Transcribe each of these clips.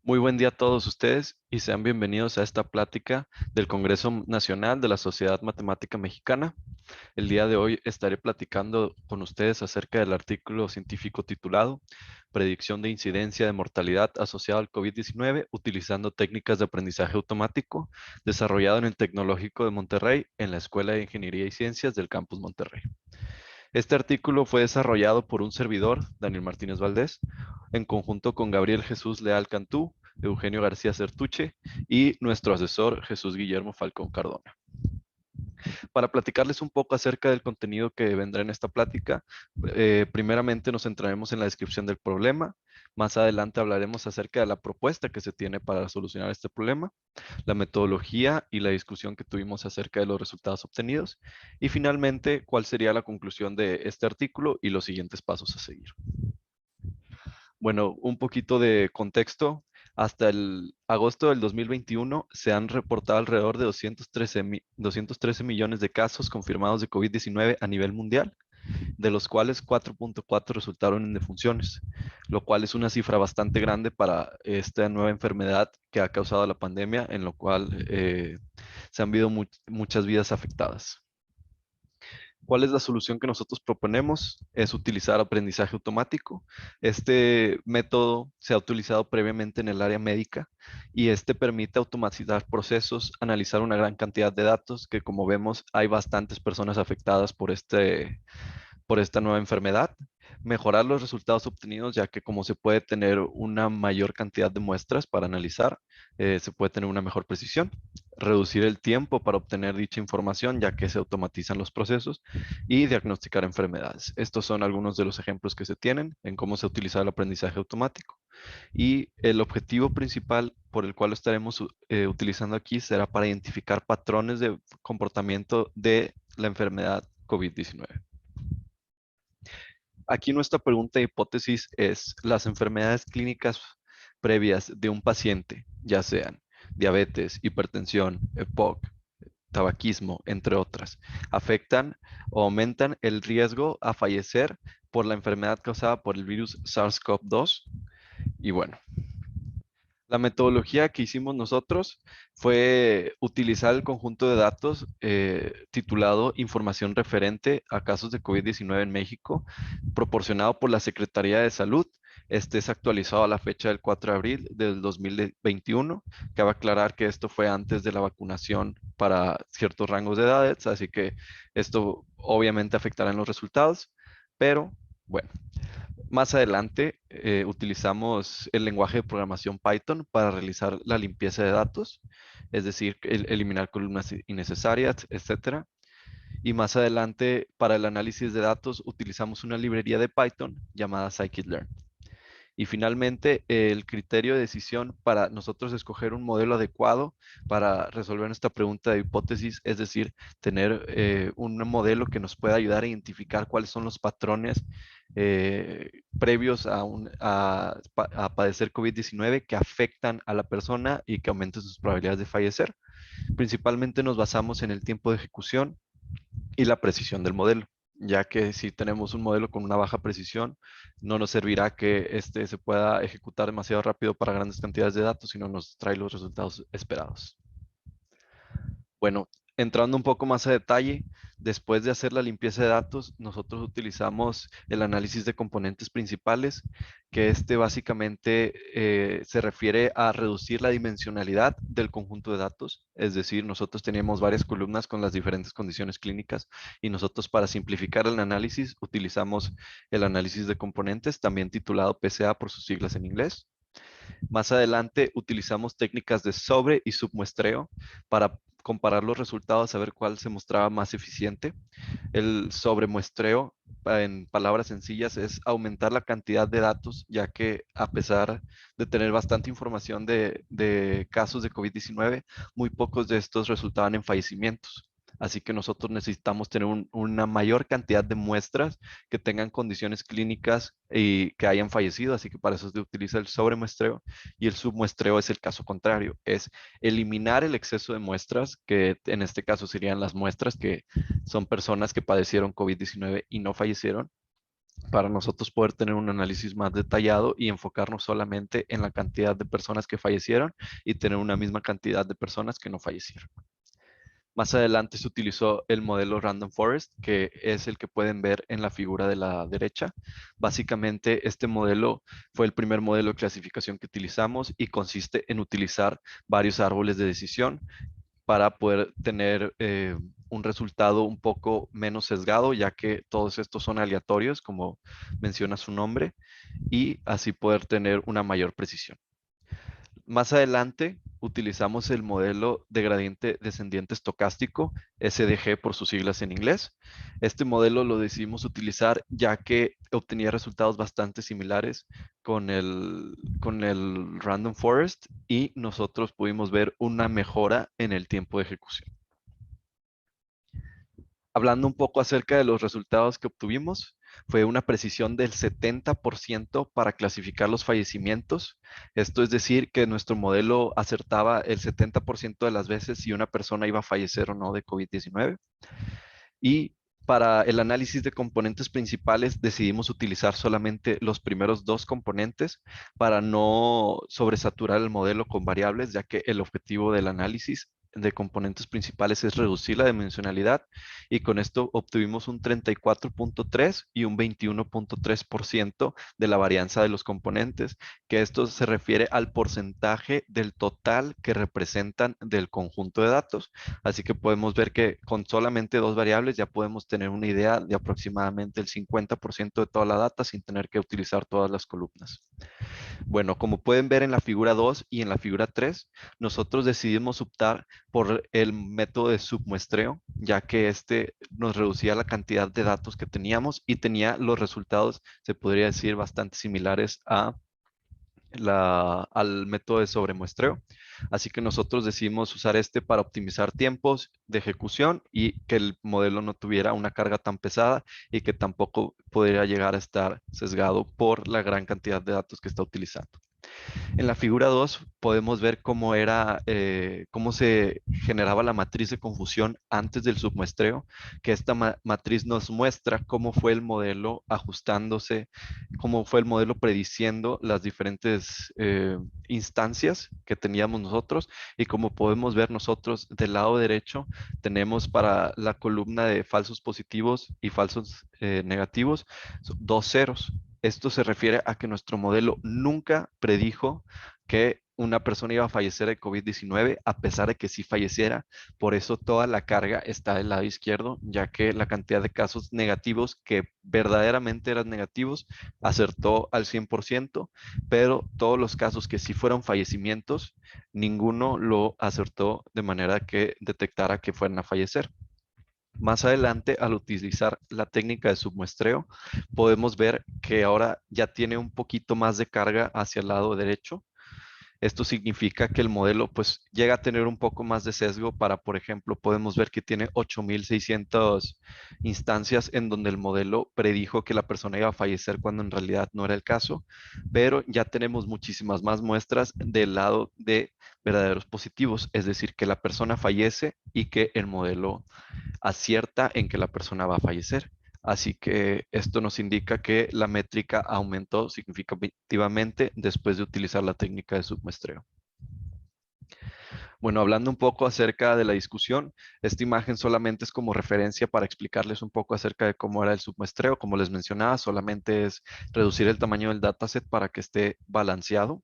Muy buen día a todos ustedes y sean bienvenidos a esta plática del Congreso Nacional de la Sociedad Matemática Mexicana. El día de hoy estaré platicando con ustedes acerca del artículo científico titulado Predicción de incidencia de mortalidad asociada al COVID-19 utilizando técnicas de aprendizaje automático, desarrollado en el Tecnológico de Monterrey en la Escuela de Ingeniería y Ciencias del Campus Monterrey. Este artículo fue desarrollado por un servidor, Daniel Martínez Valdés, en conjunto con Gabriel Jesús Leal Cantú, Eugenio García Certuche y nuestro asesor Jesús Guillermo Falcón Cardona. Para platicarles un poco acerca del contenido que vendrá en esta plática, primeramente nos centraremos en la descripción del problema. Más adelante hablaremos acerca de la propuesta que se tiene para solucionar este problema, la metodología y la discusión que tuvimos acerca de los resultados obtenidos y finalmente cuál sería la conclusión de este artículo y los siguientes pasos a seguir. Bueno, un poquito de contexto. Hasta el agosto del 2021 se han reportado alrededor de 213 millones de casos confirmados de COVID-19 a nivel mundial, de los cuales 4.4 resultaron en defunciones, lo cual es una cifra bastante grande para esta nueva enfermedad que ha causado la pandemia, en lo cual se han habido muchas vidas afectadas. ¿Cuál es la solución que nosotros proponemos? Es utilizar aprendizaje automático. Este método se ha utilizado previamente en el área médica y este permite automatizar procesos, analizar una gran cantidad de datos, que como vemos hay bastantes personas afectadas por esta nueva enfermedad, mejorar los resultados obtenidos, ya que como se puede tener una mayor cantidad de muestras para analizar, se puede tener una mejor precisión, reducir el tiempo para obtener dicha información, ya que se automatizan los procesos, y diagnosticar enfermedades. Estos son algunos de los ejemplos que se tienen en cómo se utiliza el aprendizaje automático. Y el objetivo principal por el cual lo estaremos utilizando aquí será para identificar patrones de comportamiento de la enfermedad COVID-19. Aquí nuestra pregunta de hipótesis es, ¿las enfermedades clínicas previas de un paciente, ya sean diabetes, hipertensión, EPOC, tabaquismo, entre otras, afectan o aumentan el riesgo a fallecer por la enfermedad causada por el virus SARS-CoV-2? Y bueno, la metodología que hicimos nosotros fue utilizar el conjunto de datos titulado Información referente a casos de COVID-19 en México, proporcionado por la Secretaría de Salud. Este es actualizado a la fecha del 4 de abril del 2021. Cabe aclarar que esto fue antes de la vacunación para ciertos rangos de edades, así que esto obviamente afectará en los resultados, pero bueno. Más adelante utilizamos el lenguaje de programación Python para realizar la limpieza de datos, es decir, eliminar columnas innecesarias, etcétera. Y más adelante, para el análisis de datos, utilizamos una librería de Python llamada scikit-learn. Y finalmente, el criterio de decisión para nosotros escoger un modelo adecuado para resolver nuestra pregunta de hipótesis, es decir, tener un modelo que nos pueda ayudar a identificar cuáles son los patrones previos a padecer COVID-19 que afectan a la persona y que aumentan sus probabilidades de fallecer. Principalmente nos basamos en el tiempo de ejecución y la precisión del modelo, ya que si tenemos un modelo con una baja precisión, no nos servirá que este se pueda ejecutar demasiado rápido para grandes cantidades de datos, sino nos trae los resultados esperados. Bueno, entrando un poco más a detalle, después de hacer la limpieza de datos, nosotros utilizamos el análisis de componentes principales, que este básicamente se refiere a reducir la dimensionalidad del conjunto de datos. Es decir, nosotros teníamos varias columnas con las diferentes condiciones clínicas y nosotros para simplificar el análisis utilizamos el análisis de componentes, también titulado PCA por sus siglas en inglés. Más adelante utilizamos técnicas de sobre y submuestreo para comparar los resultados, a ver cuál se mostraba más eficiente. El sobremuestreo, en palabras sencillas, es aumentar la cantidad de datos, ya que a pesar de tener bastante información de casos de COVID-19, muy pocos de estos resultaban en fallecimientos. Así que nosotros necesitamos tener una mayor cantidad de muestras que tengan condiciones clínicas y que hayan fallecido. Así que para eso se utiliza el sobremuestreo y el submuestreo es el caso contrario. Es eliminar el exceso de muestras, que en este caso serían las muestras que son personas que padecieron COVID-19 y no fallecieron, para nosotros poder tener un análisis más detallado y enfocarnos solamente en la cantidad de personas que fallecieron y tener una misma cantidad de personas que no fallecieron. Más adelante se utilizó el modelo Random Forest, que es el que pueden ver en la figura de la derecha. Básicamente, este modelo fue el primer modelo de clasificación que utilizamos y consiste en utilizar varios árboles de decisión para poder tener un resultado un poco menos sesgado, ya que todos estos son aleatorios, como menciona su nombre, y así poder tener una mayor precisión. Más adelante utilizamos el modelo de gradiente descendiente estocástico, SDG por sus siglas en inglés. Este modelo lo decidimos utilizar ya que obtenía resultados bastante similares con el Random Forest y nosotros pudimos ver una mejora en el tiempo de ejecución. Hablando un poco acerca de los resultados que obtuvimos, fue una precisión del 70% para clasificar los fallecimientos. Esto es decir, que nuestro modelo acertaba el 70% de las veces si una persona iba a fallecer o no de COVID-19. Y para el análisis de componentes principales decidimos utilizar solamente los primeros dos componentes para no sobresaturar el modelo con variables, ya que el objetivo del análisis de componentes principales es reducir la dimensionalidad y con esto obtuvimos un 34.3 y un 21.3% de la varianza de los componentes, que esto se refiere al porcentaje del total que representan del conjunto de datos. Así que podemos ver que con solamente dos variables ya podemos tener una idea de aproximadamente el 50% de toda la data sin tener que utilizar todas las columnas. Bueno, como pueden ver en la figura 2 y en la figura 3, nosotros decidimos optar por el método de submuestreo, ya que este nos reducía la cantidad de datos que teníamos y tenía los resultados, se podría decir, bastante similares al método de sobremuestreo. Así que nosotros decidimos usar este para optimizar tiempos de ejecución y que el modelo no tuviera una carga tan pesada y que tampoco podría llegar a estar sesgado por la gran cantidad de datos que está utilizando. En la figura 2 podemos ver cómo se generaba la matriz de confusión antes del submuestreo, que esta matriz nos muestra cómo fue el modelo ajustándose, cómo fue el modelo prediciendo las diferentes instancias que teníamos nosotros y como podemos ver nosotros del lado derecho tenemos para la columna de falsos positivos y falsos negativos dos ceros. Esto se refiere a que nuestro modelo nunca predijo que una persona iba a fallecer de COVID-19, a pesar de que sí falleciera. Por eso toda la carga está del lado izquierdo, ya que la cantidad de casos negativos que verdaderamente eran negativos acertó al 100%, pero todos los casos que sí fueron fallecimientos, ninguno lo acertó de manera que detectara que fueran a fallecer. Más adelante, al utilizar la técnica de submuestreo, podemos ver que ahora ya tiene un poquito más de carga hacia el lado derecho. Esto significa que el modelo pues llega a tener un poco más de sesgo para, por ejemplo, podemos ver que tiene 8600 instancias en donde el modelo predijo que la persona iba a fallecer cuando en realidad no era el caso, pero ya tenemos muchísimas más muestras del lado de verdaderos positivos, es decir, que la persona fallece y que el modelo acierta en que la persona va a fallecer. Así que esto nos indica que la métrica aumentó significativamente después de utilizar la técnica de submuestreo. Bueno, hablando un poco acerca de la discusión, esta imagen solamente es como referencia para explicarles un poco acerca de cómo era el submuestreo. Como les mencionaba, solamente es reducir el tamaño del dataset para que esté balanceado.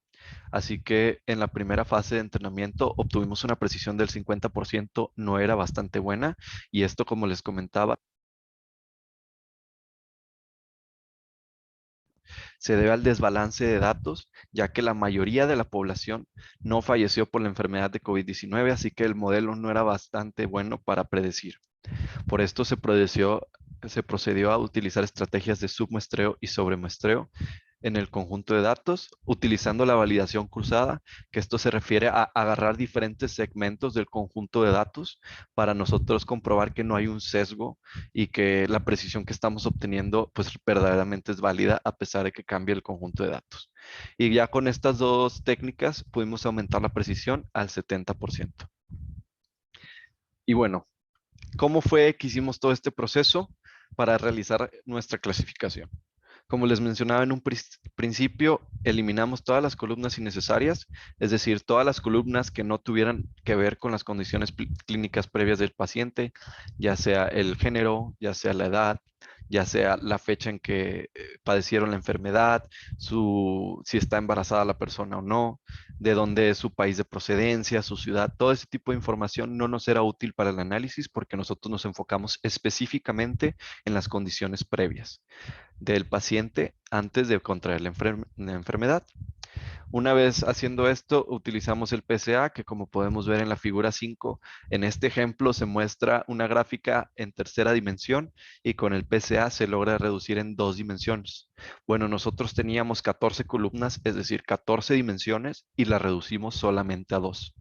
Así que en la primera fase de entrenamiento obtuvimos una precisión del 50%, no era bastante buena. Y esto, como les comentaba, se debe al desbalance de datos, ya que la mayoría de la población no falleció por la enfermedad de COVID-19, así que el modelo no era bastante bueno para predecir. Por esto se procedió a utilizar estrategias de submuestreo y sobremuestreo en el conjunto de datos, utilizando la validación cruzada, que esto se refiere a agarrar diferentes segmentos del conjunto de datos para nosotros comprobar que no hay un sesgo y que la precisión que estamos obteniendo pues verdaderamente es válida a pesar de que cambie el conjunto de datos. Y ya con estas dos técnicas pudimos aumentar la precisión al 70%. Y bueno, ¿cómo fue que hicimos todo este proceso para realizar nuestra clasificación? Como les mencionaba en un principio, eliminamos todas las columnas innecesarias, es decir, todas las columnas que no tuvieran que ver con las condiciones clínicas previas del paciente, ya sea el género, ya sea la edad, ya sea la fecha en que padecieron la enfermedad, si está embarazada la persona o no, de dónde es su país de procedencia, su ciudad. Todo ese tipo de información no nos era útil para el análisis porque nosotros nos enfocamos específicamente en las condiciones previas del paciente antes de contraer la enfermedad. Una vez haciendo esto, utilizamos el PSA, que como podemos ver en la figura 5, en este ejemplo se muestra una gráfica en tercera dimensión y con el PSA se logra reducir en 2 dimensiones. Bueno, nosotros teníamos 14 columnas, es decir, 14 dimensiones y la reducimos solamente a 2.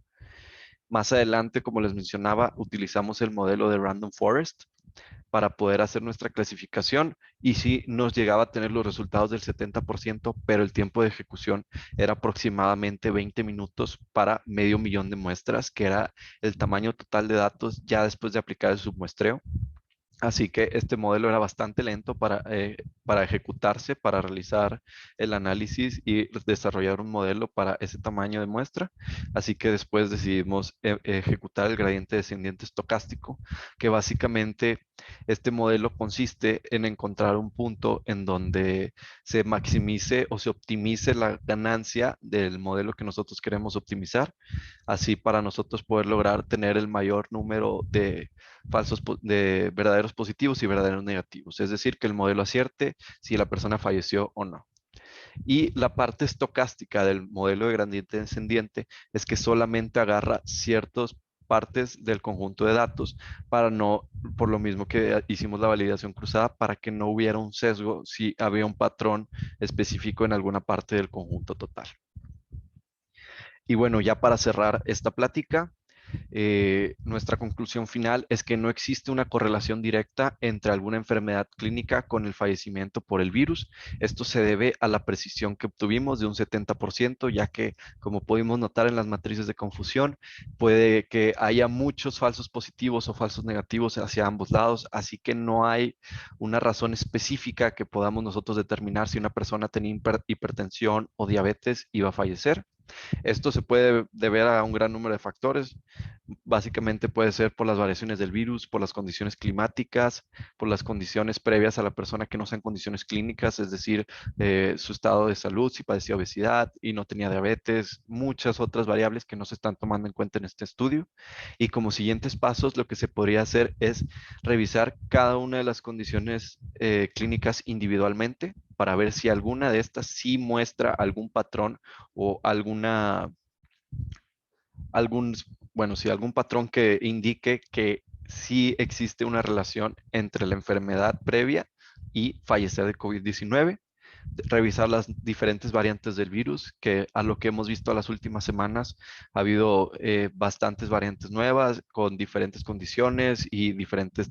Más adelante, como les mencionaba, utilizamos el modelo de Random Forest para poder hacer nuestra clasificación y sí nos llegaba a tener los resultados del 70%, pero el tiempo de ejecución era aproximadamente 20 minutos para 500,000 de muestras, que era el tamaño total de datos ya después de aplicar el submuestreo. Así que este modelo era bastante lento para ejecutarse, para realizar el análisis y desarrollar un modelo para ese tamaño de muestra. Así que después decidimos ejecutar el gradiente descendiente estocástico, que básicamente este modelo consiste en encontrar un punto en donde se maximice o se optimice la ganancia del modelo que nosotros queremos optimizar, así para nosotros poder lograr tener el mayor número de de verdaderos positivos y verdaderos negativos. Es decir, que el modelo acierte si la persona falleció o no. Y la parte estocástica del modelo de gradiente descendiente es que solamente agarra ciertas partes del conjunto de datos para no, por lo mismo que hicimos la validación cruzada, para que no hubiera un sesgo si había un patrón específico en alguna parte del conjunto total. Y bueno, ya para cerrar esta plática, nuestra conclusión final es que no existe una correlación directa entre alguna enfermedad clínica con el fallecimiento por el virus. Esto se debe a la precisión que obtuvimos de un 70%, ya que, como pudimos notar en las matrices de confusión, puede que haya muchos falsos positivos o falsos negativos hacia ambos lados, así que no hay una razón específica que podamos nosotros determinar si una persona tenía hipertensión o diabetes y va a fallecer. Esto se puede deber a un gran número de factores. Básicamente puede ser por las variaciones del virus, por las condiciones climáticas, por las condiciones previas a la persona que no sean condiciones clínicas, es decir, su estado de salud, si padecía obesidad y no tenía diabetes, muchas otras variables que no se están tomando en cuenta en este estudio. Y como siguientes pasos, lo que se podría hacer es revisar cada una de las condiciones clínicas individualmente para ver si alguna de estas sí muestra algún patrón o algún, bueno, sí, algún patrón que indique que sí existe una relación entre la enfermedad previa y fallecer de COVID-19, revisar las diferentes variantes del virus, que a lo que hemos visto las últimas semanas ha habido bastantes variantes nuevas con diferentes condiciones y diferentes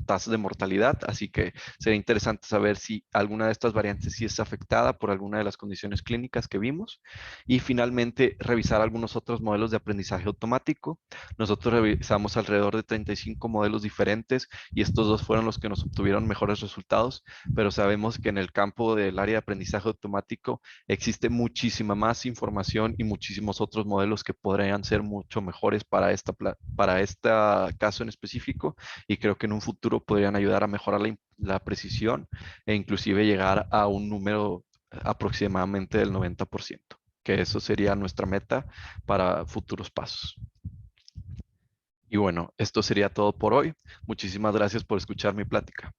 tasas de mortalidad, así que sería interesante saber si alguna de estas variantes sí es afectada por alguna de las condiciones clínicas que vimos. Y finalmente, revisar algunos otros modelos de aprendizaje automático. Nosotros revisamos alrededor de 35 modelos diferentes y estos dos fueron los que nos obtuvieron mejores resultados, pero sabemos que en el campo del área de aprendizaje automático existe muchísima más información y muchísimos otros modelos que podrían ser mucho mejores para para este caso en específico, y creo que en un futuro podrían ayudar a mejorar la precisión e inclusive llegar a un número aproximadamente del 90%, que eso sería nuestra meta para futuros pasos. Y bueno, esto sería todo por hoy. Muchísimas gracias por escuchar mi plática.